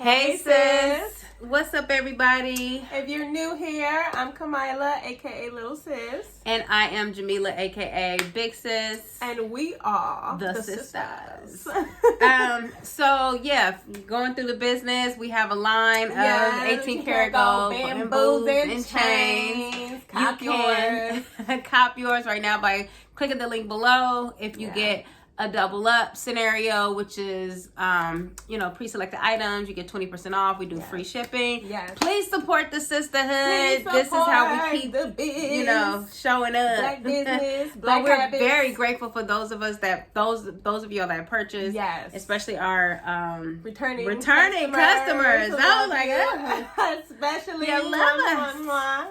Hey sis, what's up everybody? If you're new here, I'm Kamila, aka Little Sis. And I am Jamila, aka Big Sis. And we are the sisters. So yeah, going through the business, we have a line of 18 karat gold bamboos and chains. Cop yours. Cop yours right now by clicking the link below. If you get a double up scenario, which is pre-selected items, you get 20% off. We do free shipping. Yes. Please support the sisterhood. This is how we keep showing up. Black business, but we're very grateful for those of us that those of y'all that purchase. Yes. Especially our returning customers. I was like, especially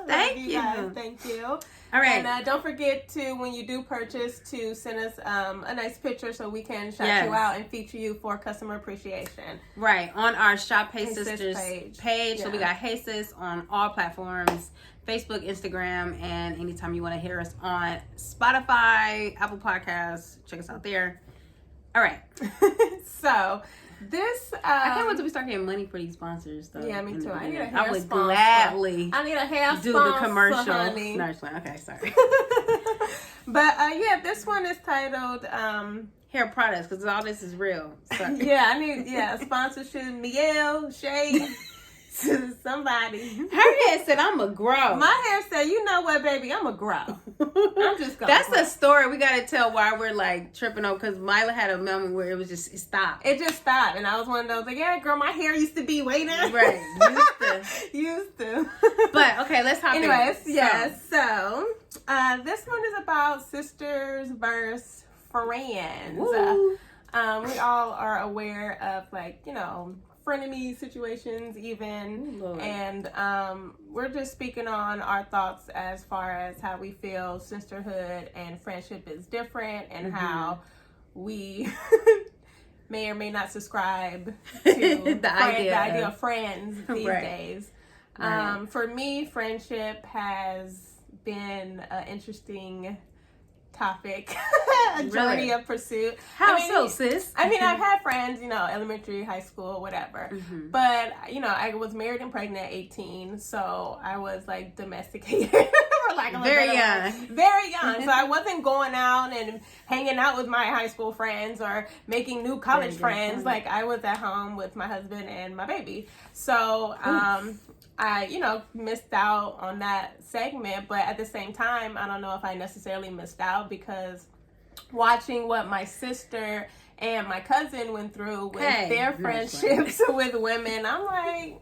Thank you. Thank you. All right. And don't forget to, when you do purchase, to send us a nice picture so we can shout you out and feature you for customer appreciation. Right. On our Shop Hey Sisters page. Yeah. So we got Hey Sis on all platforms, Facebook, Instagram, and anytime you want to hear us on Spotify, Apple Podcasts, check us out there. All right. So this I can't wait till we start getting money for these sponsors though. Yeah, me too. I need a hair I would sponsor. gladly I need a hair do sponsor, the commercial. honey. No, okay, sorry. But this one is titled hair products, because all this is real. So. I need sponsorship. Miguel, Shay, somebody. Her hair said, "I'm a grow." My hair said, "You know what, baby? I'm a grow." I'm just gonna. That's a story we gotta tell why we're like tripping over, because Mila had a moment where it stopped. It just stopped, and I was one of those like, "Yeah, girl, my hair used to be waiting." Right, used to. But okay, let's hop in. Anyways, yes. So this one is about sisters versus friends. We all are aware of frenemy situations even. Ooh, and we're just speaking on our thoughts as far as how we feel sisterhood and friendship is different, and how we may or may not subscribe to the idea of friends these days. For me, friendship has been an interesting topic, a journey of pursuit. How so, sis? I mean, I've had friends, elementary, high school, whatever. But, I was married and pregnant at 18, so I was like domesticated. Very young. Very young. So I wasn't going out and hanging out with my high school friends or making new college friends. Like, I was at home with my husband and my baby. So, I, missed out on that segment, but at the same time, I don't know if I necessarily missed out, because watching what my sister and my cousin went through with their friendships with women, I'm like,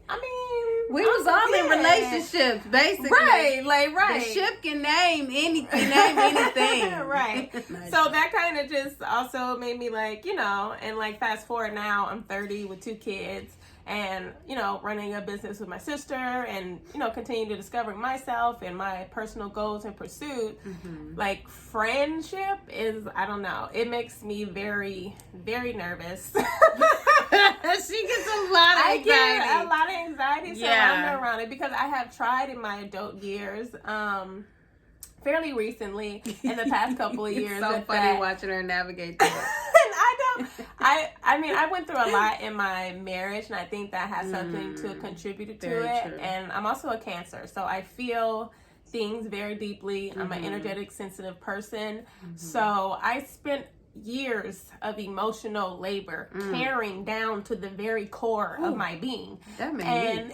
we was all in relationships, basically. Right. The ship can name anything. Right. Nice. So that kind of just also made me and fast forward now, I'm 30 with 2 kids. And, running a business with my sister and, continue to discover myself and my personal goals and pursuit, like friendship is, I don't know, it makes me very, very nervous. She gets a lot of anxiety. I get a lot of anxiety surrounding around it, because I have tried in my adult years, fairly recently, in the past couple of years. It's so funny watching her navigate that. I went through a lot in my marriage, and I think that has something to contribute to it. True. And I'm also a Cancer, so I feel things very deeply. I'm an energetic, sensitive person. So I spent years of emotional labor, tearing down to the very core of my being. That made and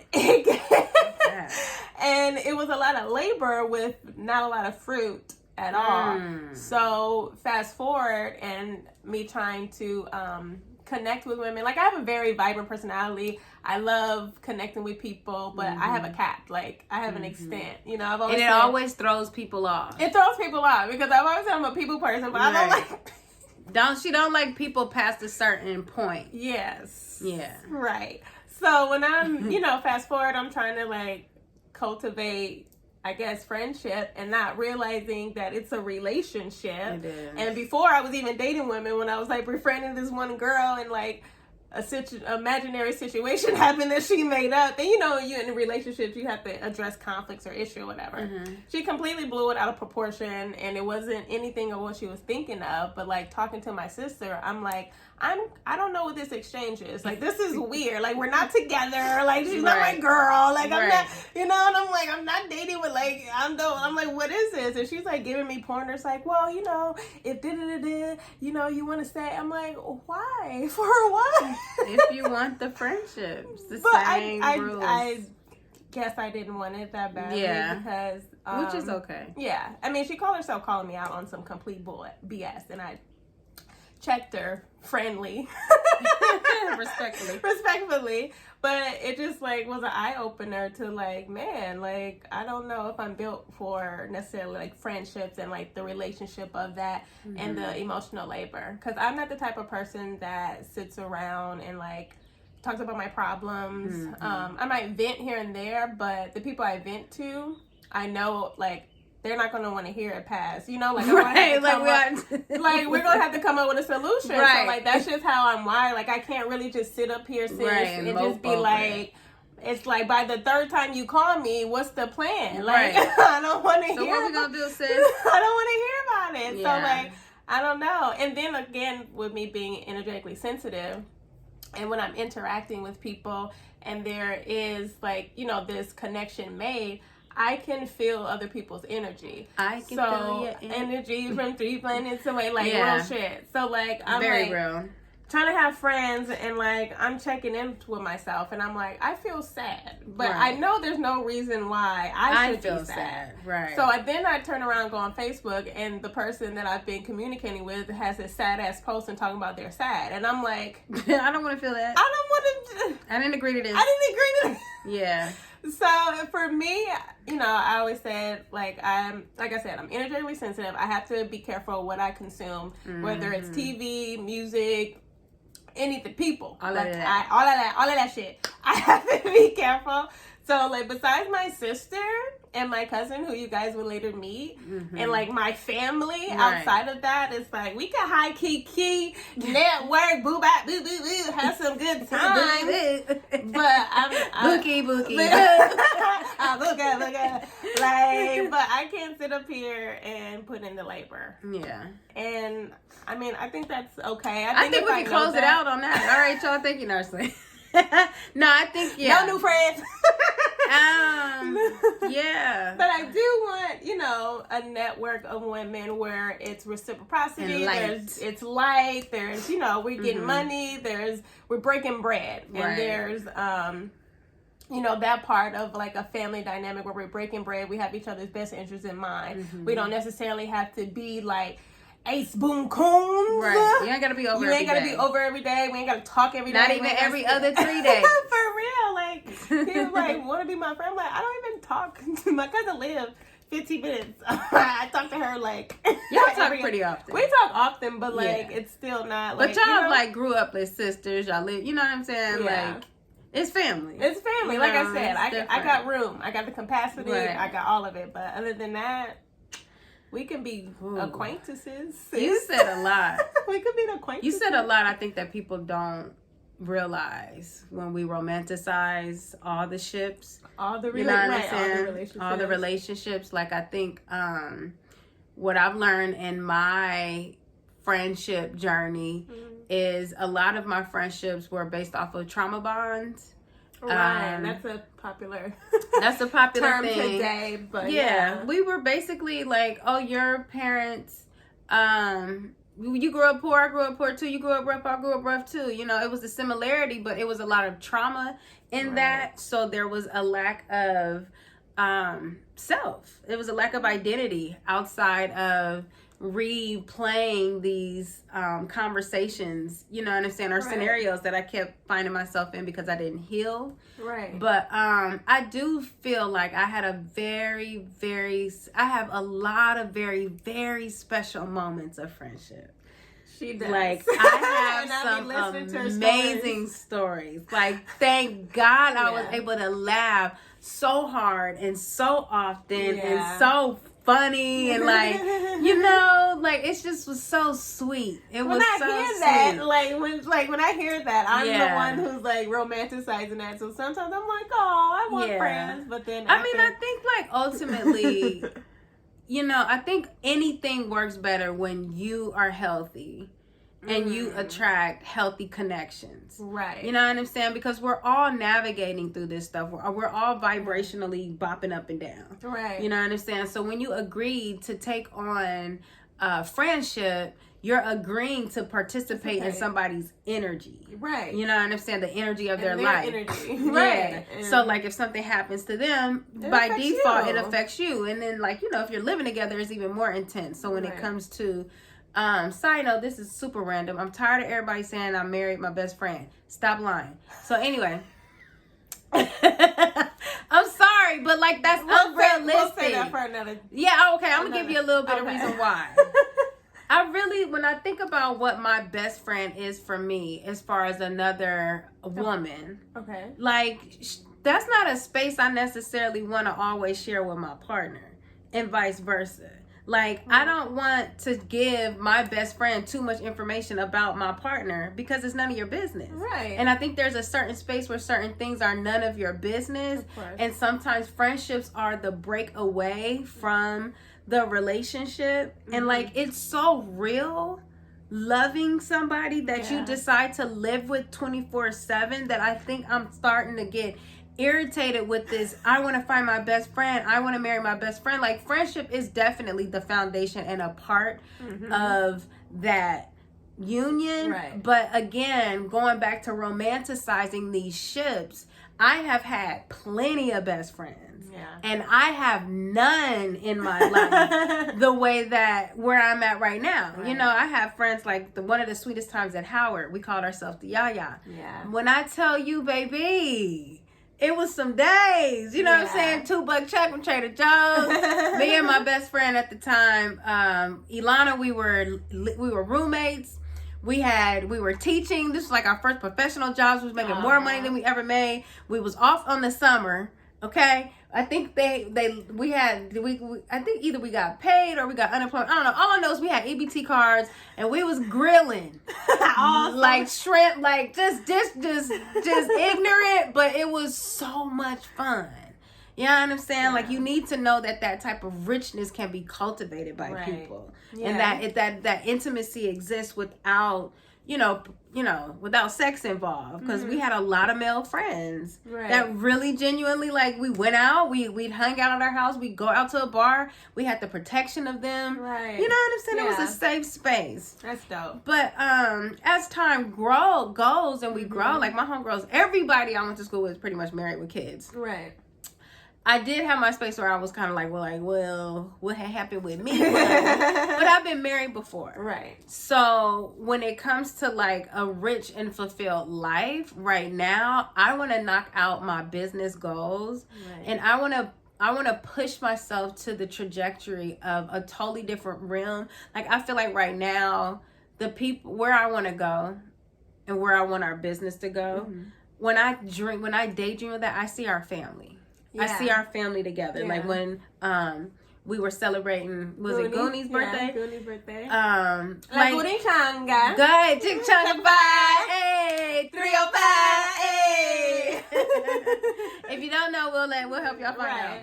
and it was a lot of labor with not a lot of fruit at all. So fast forward, and me trying to connect with women. Like, I have a very vibrant personality. I love connecting with people, but I have a cap. Like, I have an extent. I've always always throws people off. It throws people off, because I've always said I'm a people person, but I don't like. She don't like people past a certain point. Yes. Yeah. Right. So when I'm fast forward, I'm trying to cultivate, I guess, friendship, and not realizing that it's a relationship. It is. And before, I was even dating women when I was befriending this one girl, and imaginary situation happened that she made up. And you know, you in relationships, you have to address conflicts or issue or whatever. Mm-hmm. She completely blew it out of proportion, and it wasn't anything of what she was thinking of. But like talking to my sister, I'm like, I don't know what this exchange is. Like, this is weird. Like, we're not together. Like, she's not my girl. Like, I'm not, you know, and I'm like, I'm not dating with, like, I'm like, what is this? And she's like giving me pointers like, well, you know, if you know, you want to stay. I'm like, why? For what? If you want the friendships, the same rules. I guess I didn't want it that badly. Yeah. Because, which is okay. Yeah. I mean, she called herself calling me out on some complete BS, and I checked her friendly respectfully, but it just like was an eye-opener to like, man, like I don't know if I'm built for necessarily like friendships and like the relationship of that and the emotional labor, because I'm not the type of person that sits around and like talks about my problems. I might vent here and there, but the people I vent to, I know like they're not going to want to hear it pass, you know, like, we're going to have to come up with a solution. Right. So, like, that's just how I'm wired. Like, I can't really just sit up here, and just be like, it's like, by the third time you call me, what's the plan? Like, I don't want to hear. So what we going to do, sis? I don't want to hear about it. Yeah. So, like, I don't know. And then, again, with me being energetically sensitive, and when I'm interacting with people, and there is, like, you know, this connection made, I can feel other people's energy. I can feel your energy from 3 planets away, like real shit. So like I'm very like real. Trying to have friends, and like I'm checking in with myself, and I'm like, I feel sad, but I know there's no reason why I should feel be sad. Right. So then I turn around and go on Facebook, and the person that I've been communicating with has a sad ass post and talking about they're sad, and I'm like, I don't want to feel that. I don't want to. I didn't agree to this. I didn't agree to this. Yeah. So for me, you know, I always said, like I'm energetically sensitive. I have to be careful what I consume, whether it's TV, music, anything, people. All of like, that. All of that shit. I have to be careful. So like besides my sister and my cousin, who you guys will later meet, and like my family outside of that, it's like we can high key network, boo bop boo boo boo, have some good time. But I'm bookie. boogie. Like, but I can't sit up here and put in the labor. Yeah. And I mean, I think that's okay. I think we can close it out on that. All right, y'all. Thank you, Nursley. No, I think no new friends. Yeah. But I do want, you know, a network of women where it's reciprocity. It's light. There's, you know, we're getting money. We're breaking bread, and there's you know, that part of like a family dynamic where we're breaking bread. We have each other's best interests in mind. We don't necessarily have to be like ace boom coons. Right. You ain't gotta be over every day. You ain't gotta be over every day. We ain't gotta talk every day. Not even every other 3 days. For real. Like, he was like, wanna be my friend? I'm like, I don't even talk. My cousin lives 15 minutes. I talk to her like y'all talk pretty often. We talk often, but like it's still not like, but y'all you know, like grew up as sisters. Y'all live, you know what I'm saying? Yeah. Like it's family. It's family. You like know, I said, I got room. I got the capacity. Right. I got all of it. But other than that, we can be acquaintances. You said a lot. We could be acquaintances. You said a lot. I think that people don't realize when we romanticize all the ships, all the relationships. All the relationships. Like I think what I've learned in my friendship journey is a lot of my friendships were based off of trauma bonds. Right, that's a popular term thing today. But yeah, we were basically like, oh, your parents, you grew up poor, I grew up poor too. You grew up rough, I grew up rough too. You know, it was a similarity, but it was a lot of trauma in that. So there was a lack of self. It was a lack of identity outside of replaying these conversations, you know what I'm saying, or scenarios that I kept finding myself in because I didn't heal. Right. But I do feel like I had I have a lot of very, very special moments of friendship. She does. Like, I have some amazing stories. Like, thank God I was able to laugh so hard and so often and so funny and like, you know, like it just was so sweet. It was so sweet. When I hear that, I'm the one who's like romanticizing that. So sometimes I'm like, oh, I want friends, but then I think like ultimately, you know, I think anything works better when you are healthy. And you attract healthy connections. Right. You know what I'm saying? Because we're all navigating through this stuff. We're all vibrationally bopping up and down. Right. You know what I'm saying? So when you agree to take on friendship, you're agreeing to participate in somebody's energy. Right. You know what I'm saying? The energy of their life. Energy. Right. Yeah. So like if something happens to them, by default, it affects you. And then like, you know, if you're living together, it's even more intense. So when it comes to side note, this is super random. I'm tired of everybody saying I married my best friend. Stop lying. So anyway, I'm sorry, but like that's unrealistic. We'll say that for another. Yeah, okay. I'm gonna give you a little bit of reason why. When I think about what my best friend is for me, as far as another woman, like that's not a space I necessarily want to always share with my partner, and vice versa. Like, I don't want to give my best friend too much information about my partner because it's none of your business. Right. And I think there's a certain space where certain things are none of your business. Of course. And sometimes friendships are the break away from the relationship. And like, it's so real loving somebody that you decide to live with 24/7 that I think I'm starting to get irritated with this. I want to find my best friend. I want to marry my best friend. Like friendship is definitely the foundation and a part of that union. Right. But again, going back to romanticizing these ships, I have had plenty of best friends. Yeah. And I have none in my life the way that where I'm at right now. Right. You know, I have friends like one of the sweetest times at Howard, we called ourselves the Yaya. Yeah. When I tell you, baby, it was some days, you know what I'm saying? $2 check from Trader Joe's. Me and my best friend at the time, Ilana, we were roommates. We were teaching. This was like our first professional jobs. We was making more money than we ever made. We was off on the summer. Okay. I think I think either we got paid or we got unemployment. I don't know. All I know is we had EBT cards and we was grilling. Awesome. Like shrimp, like just ignorant, but it was so much fun. You know what I'm saying? Yeah. Like you need to know that type of richness can be cultivated by people. Yeah. And that intimacy exists without, without sex involved, because we had a lot of male friends that really genuinely, like, we went out, we'd hung out at our house, we'd go out to a bar, we had the protection of them. Right. You know what I'm saying? It was a safe space. That's dope. But as time goes and we grow, like my homegirls, everybody I went to school with is pretty much married with kids. Right. I did have my space where I was kind of like, well, what had happened with me? But I've been married before. Right. So when it comes to like a rich and fulfilled life right now, I want to knock out my business goals. Right. And I want to push myself to the trajectory of a totally different realm. Like I feel like right now, the people where I want to go and where I want our business to go, when I daydream of that, I see our family. Yeah. I see our family together. Yeah. Like when we were celebrating, it Gooni's birthday? Yeah, Gooni's birthday. Like Goonie Changa. Good. Chick Changa 5. Hey. 305. Hey. If you don't know, we'll help y'all find out.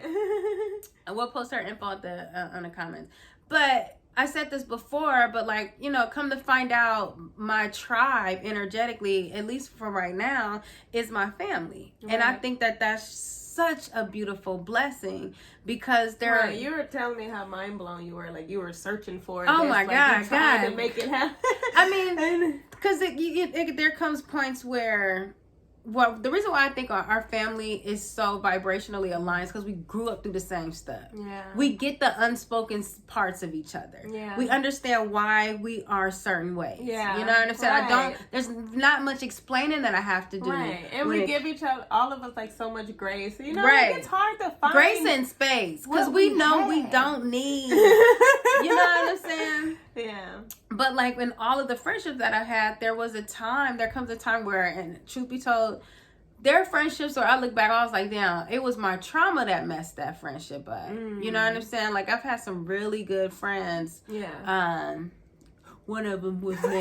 And we'll post her info on the comments. But I said this before, but like, come to find out, my tribe energetically, at least for right now, is my family. Right. And I think that's such a beautiful blessing, because you were telling me how mind blown you were, like you were searching for it. Oh my God, to make it happen. I mean, because there comes points where, well, the reason why I think our family is so vibrationally aligned is because we grew up through the same stuff. Yeah. We get the unspoken parts of each other. Yeah. We understand why we are certain ways. Yeah. You know what I'm saying? Right. There's not much explaining that I have to do. Right. And we give each other, all of us, like so much grace. Like, it's hard to find grace and space, because we know we don't need. You know what I'm saying? Yeah. But like in all of the friendships that I had, there comes a time where, and truth be told, There are friendships where I look back, I was like, damn, it was my trauma that messed that friendship up. You know what I'm saying? Like, I've had some really good friends. Yeah. One of them was me.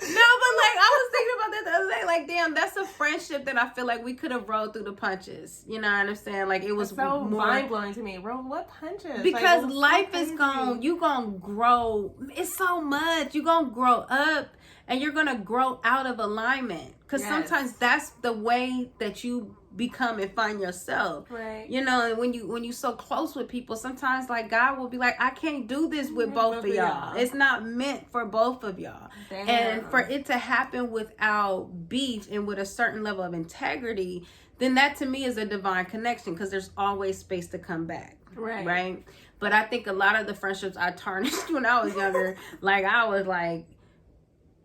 No, but like I was thinking about that the other day. Like, damn, that's a friendship that I feel like we could have rolled through the punches. You know what I'm saying? Like, it was it's so more mind blowing to me. Roll what punches? because like, life so is you gonna grow. It's so much. You gonna grow up, and you're gonna grow out of alignment. Because sometimes that's the way that you become and find yourself. Right. You know, and when you so close with people, sometimes like God will be like, I can't do this with both of y'all. It's not meant for both of y'all. Damn. And for it to happen without beef and with a certain level of integrity, then that to me is a divine connection, because there's always space to come back. Right. But I think a lot of the friendships I tarnished when I was younger,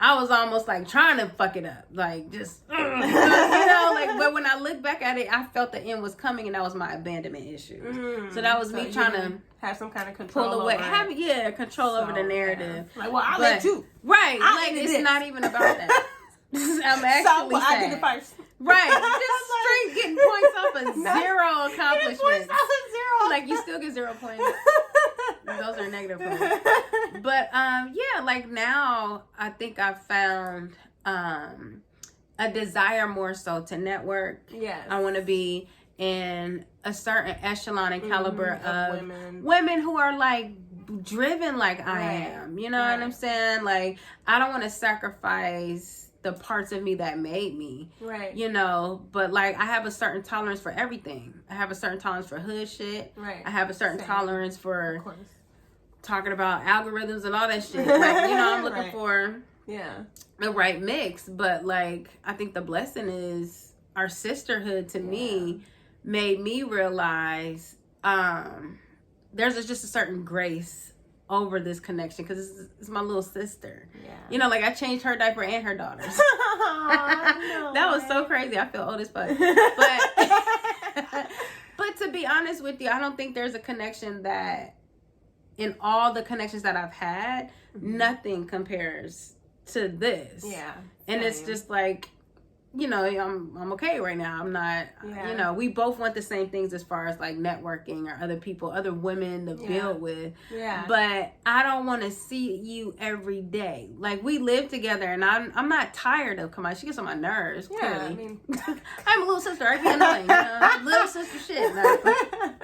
I was almost like trying to fuck it up, like just, you know, like, but when I look back at it, I felt the end was coming, and that was my abandonment issue. So that was me trying to have some kind of control pull away, over control over the narrative. Yeah. Like, well, I'll let you. Right. Like, it's not even about that. I'm actually so, I did it first. Right. Just straight getting points off of zero accomplishments. Points off of zero. Like, you still get 0 points. Those are negative points. But yeah, like now I think I've found a desire more so to network. Yes. I want to be in a certain echelon and caliber of women who are like driven like I am. You know what I'm saying? Like, I don't want to sacrifice the parts of me that made me. Right. You know, but like I have a certain tolerance for everything. I have a certain tolerance for hood shit. Right. I have a certain tolerance for of course. Talking about algorithms and all that shit. Like, you know, I'm looking for the right mix. But like, I think the blessing is our sisterhood to me made me realize there's just a certain grace over this connection, because it's my little sister. Yeah. You know, like I changed her diaper and her daughter's. That was so crazy. I feel old as fuck. But to be honest with you, I don't think there's a connection that, in all the connections that I've had, nothing compares to this. Yeah. And it's just like, you know, I'm okay right now. I'm not, you know, we both want the same things as far as like networking or other people, other women to build with. Yeah. But I don't want to see you every day. Like, we live together, and I'm not tired of, come on, she gets on my nerves. Yeah. Clearly. I mean, I'm a little sister. I be annoying, you know? Little sister shit. Like,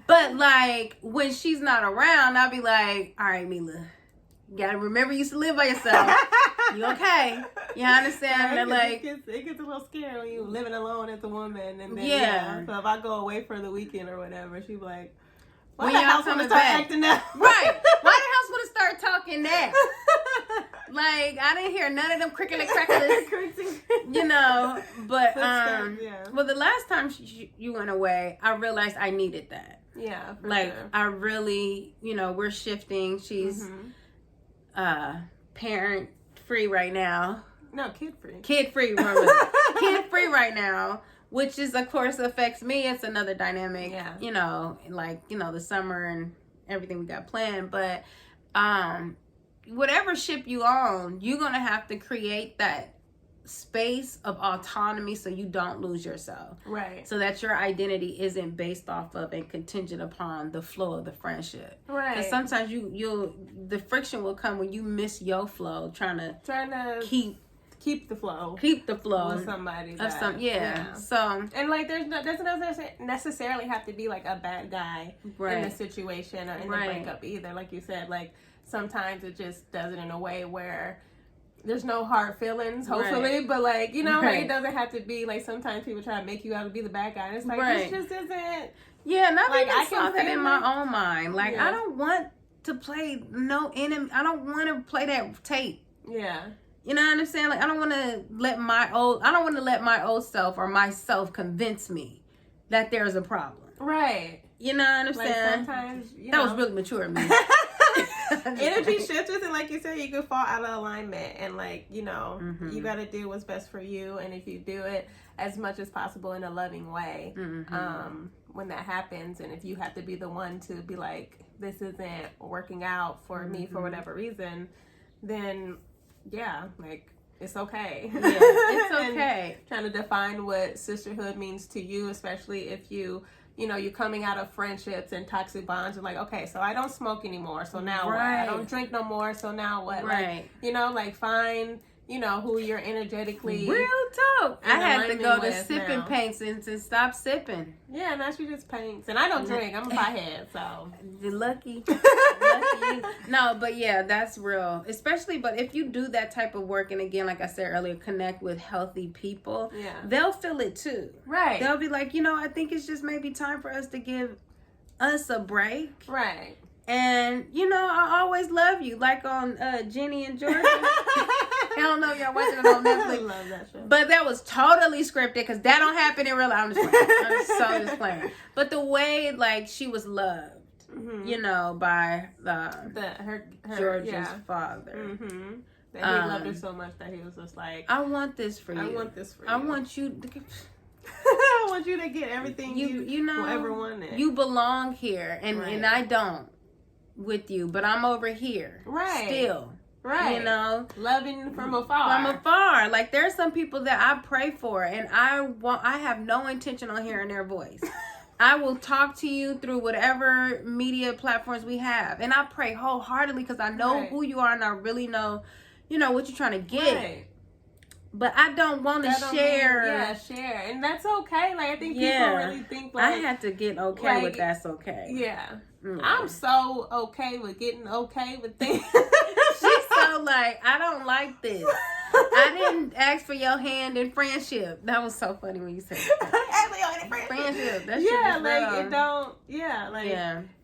but like, when she's not around, I'll be like, all right, Mila, you gotta remember you used to live by yourself. You okay? You understand? Right, like, it gets a little scary when you living alone as a woman, and then so if I go away for the weekend or whatever, she be like, why the house wanna start acting up? Right. Why the house wanna start talking that? Like, I didn't hear none of them crickling cracklers. You know, but well, the last time you went away, I realized I needed that. Yeah, for like sure. I really, you know, we're shifting. She's parent free right now. No, kid free. Kid free right now, which is, of course, affects me. It's another dynamic. Yeah. You know, like, you know, the summer and everything we got planned, but whatever ship you own, you're gonna have to create that space of autonomy so you don't lose yourself, right? So that your identity isn't based off of and contingent upon the flow of the friendship, right? Because sometimes the friction will come when you miss your flow, trying to keep the flow with somebody So, and like doesn't necessarily have to be like a bad guy in the situation or in the breakup either. Like you said, like sometimes it just does it in a way where there's no hard feelings, hopefully, but like, you know, like it doesn't have to be like, sometimes people try to make you out to be the bad guy, and it's like, this just isn't. Yeah, and I even saw that in my own mind. Like, I don't want to play no enemy. I don't want to play that tape. Yeah. You know what I'm saying? Like, I don't want to let my old self or myself convince me that there's a problem. Right. You know what I'm saying? Sometimes, that was really mature of me. energy shifters, and like you said, you could fall out of alignment, and like, you know, you got to do what's best for you, and if you do it as much as possible in a loving way, when that happens, and if you have to be the one to be like, this isn't working out for me for whatever reason, then yeah, like, it's okay. Yeah, it's okay. Trying to define what sisterhood means to you, especially if you're coming out of friendships and toxic bonds. You're like, okay, so I don't smoke anymore, so now what? I don't drink no more, so now what? Right. Like, find, who you're energetically. Real talk. I had to go to sipping paints and to stop sipping. Yeah, now she just paints. And I don't drink. I'm a pothead, so. You're lucky. Lucky you. No, but yeah, that's real. Especially, but if you do that type of work, and again, like I said earlier, connect with healthy people, they'll feel it too. Right. They'll be like, I think it's just maybe time for us to give us a break. Right. And, I always love you. Like on Jenny and Jordan. I don't know if y'all watching it on Netflix. I love that show. But that was totally scripted because that don't happen in real life. I'm just playing. But the way, like, she was loved, by George's father. That he loved her so much that he was just like, I want this for you. I want this for you. I want you to I want you to get everything you will ever wanted. You belong here, and I don't with you, but I'm over here. Right. Still. Right. Loving from afar. From afar. Like, there's some people that I pray for, and I have no intention on hearing their voice. I will talk to you through whatever media platforms we have. And I pray wholeheartedly because I know who you are, and I really know, what you're trying to get. Right. But I don't want to share. Share. And that's okay. Like, I think people really think like, I had to get okay with that's okay. Yeah. I'm so okay with getting okay with things. She's so like, I don't like this. I didn't ask for your hand in friendship. That was so funny when you said that. Friendship. That shit is like, it don't,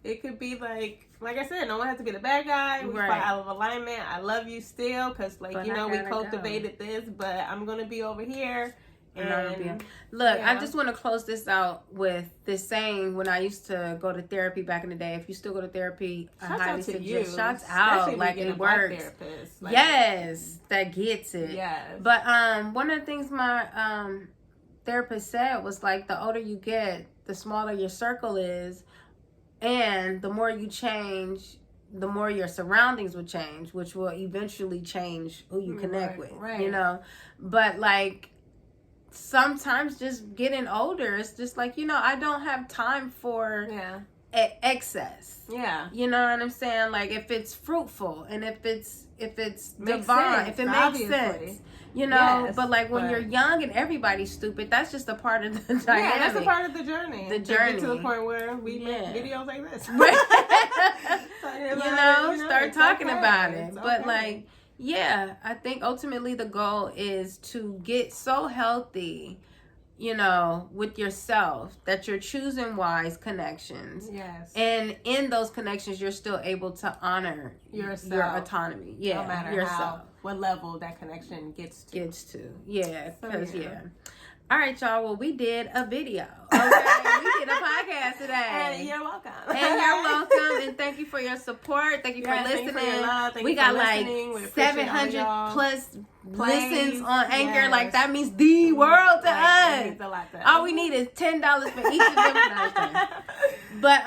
it could be like I said, no one has to be the bad guy. We fall out of alignment. I love you still because, like, we cultivated this, but I'm going to be over here. Look, I just want to close this out with this saying. When I used to go to therapy back in the day, if you still go to therapy, I highly suggest. Shouts out, like, it works. Like, yes, that gets it. Yes. But one of the things my therapist said was, like, the older you get, the smaller your circle is, and the more you change, the more your surroundings will change, which will eventually change who you connect with. Right. But like, sometimes just getting older, it's just like, I don't have time for excess. Yeah. You know what I'm saying? Like, if it's fruitful and if it's divine, if it makes sense. But like when you're young and everybody's stupid, that's just a part of the dynamic. Yeah, that's a part of the journey. The journey. To get to the point where we make videos like this. Start talking about it. But like, I think ultimately the goal is to get so healthy, with yourself, that you're choosing wise connections. Yes. And in those connections, you're still able to honor yourself, your autonomy. Yeah. No matter what level that connection gets to. Yeah. Because, All right, y'all. Well, we did a video. Okay. We did a podcast today. And you're welcome. And thank you for your support. Thank you for listening. Thank you for your love. We got like 700 plus listens on Anchor. Yes. Like, that means the world to us. It means a lot to us. All we need is $10 for each of them. But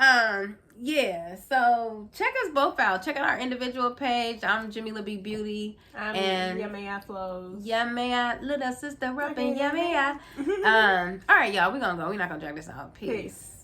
so check us both out. Check out our individual page. I'm Jamila B Beauty. I'm Yamaya Flows. Yamaya, little sister up in Yamaya. All right, y'all. We're gonna go. We're not gonna drag this out. Peace.